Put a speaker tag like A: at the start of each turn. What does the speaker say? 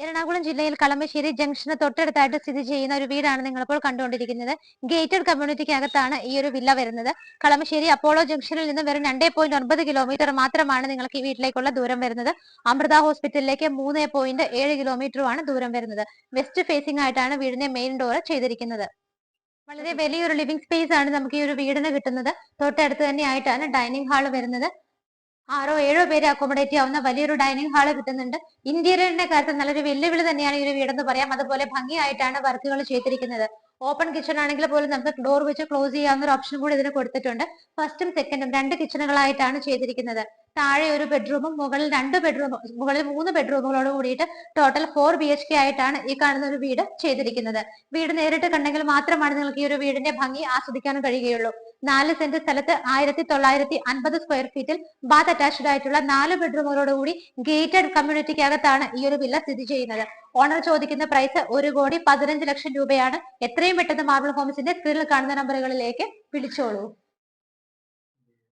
A: എറണാകുളം ജില്ലയിൽ കളമശ്ശേരി ജംഗ്ഷന് തൊട്ടടുത്തായിട്ട് സ്ഥിതി ചെയ്യുന്ന ഒരു വീടാണ് നിങ്ങളിപ്പോൾ കണ്ടുകൊണ്ടിരിക്കുന്നത്. ഗേറ്റഡ് കമ്മ്യൂണിറ്റിക്ക് അകത്താണ് ഈ ഒരു വില്ല വരുന്നത്. കളമശ്ശേരി അപ്പോളോ ജംഗ്ഷനിൽ നിന്നും വെറും 2.9 കിലോമീറ്റർ മാത്രമാണ് നിങ്ങൾക്ക് ഈ വീട്ടിലേക്കുള്ള ദൂരം വരുന്നത്. അമൃത ഹോസ്പിറ്റലിലേക്ക് 3.7 കിലോമീറ്ററുമാണ് ദൂരം വരുന്നത്. വെസ്റ്റ് ഫേസിംഗ് ആയിട്ടാണ് വീടിന്റെ മെയിൻ ഡോർ ചെയ്തിരിക്കുന്നത്. വളരെ വലിയൊരു ലിവിംഗ് സ്പേസ് ആണ് നമുക്ക് ഈ ഒരു വീടിന് കിട്ടുന്നത്. തൊട്ടടുത്ത് തന്നെ ആയിട്ടാണ് ഡൈനിങ് ഹാൾ വരുന്നത്. 6-7 പേര് അക്കോമഡേറ്റ് ചെയ്യാവുന്ന വലിയൊരു ഡൈനിങ് ഹാള് കിട്ടുന്നുണ്ട്. ഇന്റീരിയറിന്റെ കാര്യത്തിൽ നല്ലൊരു വെല്ലുവിളി തന്നെയാണ് ഈ ഒരു വീടെന്ന് പറയാം. അതുപോലെ ഭംഗിയായിട്ടാണ് വർക്കുകൾ ചെയ്തിരിക്കുന്നത്. ഓപ്പൺ കിച്ചൺ ആണെങ്കിൽ പോലും നമുക്ക് ഡോർ വെച്ച് ക്ലോസ് ചെയ്യാവുന്ന ഒരു ഓപ്ഷൻ കൂടി ഇതിന് കൊടുത്തിട്ടുണ്ട്. ഫസ്റ്റും സെക്കൻഡും 2 കിച്ചണുകളായിട്ടാണ് ചെയ്തിരിക്കുന്നത്. താഴെ ഒരു ബെഡ്റൂമും മുകളിൽ 2 ബെഡ്റൂമും മുകളിൽ 3 ബെഡ്റൂമുകളോട് കൂടിയിട്ട് ടോട്ടൽ 4 BHK ആയിട്ടാണ് ഈ കാണുന്ന ഒരു വീട് ചെയ്തിരിക്കുന്നത്. വീട് നേരിട്ട് കണ്ടെങ്കിൽ മാത്രമാണ് നിങ്ങൾക്ക് ഈ ഒരു വീടിന്റെ ഭംഗി ആസ്വദിക്കാൻ കഴിയുകയുള്ളൂ. 4 സെന്റ് സ്ഥലത്ത് 1950 സ്ക്വയർ ഫീറ്റിൽ ബാത്ത് അറ്റാച്ച്ഡ് ആയിട്ടുള്ള 4 ബെഡ്റൂമുകളോട് കൂടി ഗേറ്റഡ് കമ്മ്യൂണിറ്റിക്ക് അകത്താണ് ഈ ഒരു വില്ല സ്ഥിതി ചെയ്യുന്നത്. ഓണർ ചോദിക്കുന്ന പ്രൈസ് 1,15,00,000 രൂപയാണ്. എത്രയും പെട്ടെന്ന് മാർബിൾ ഹോംസിന്റെ സ്ക്രീനിൽ കാണുന്ന നമ്പറുകളിലേക്ക് വിളിച്ചോളൂ.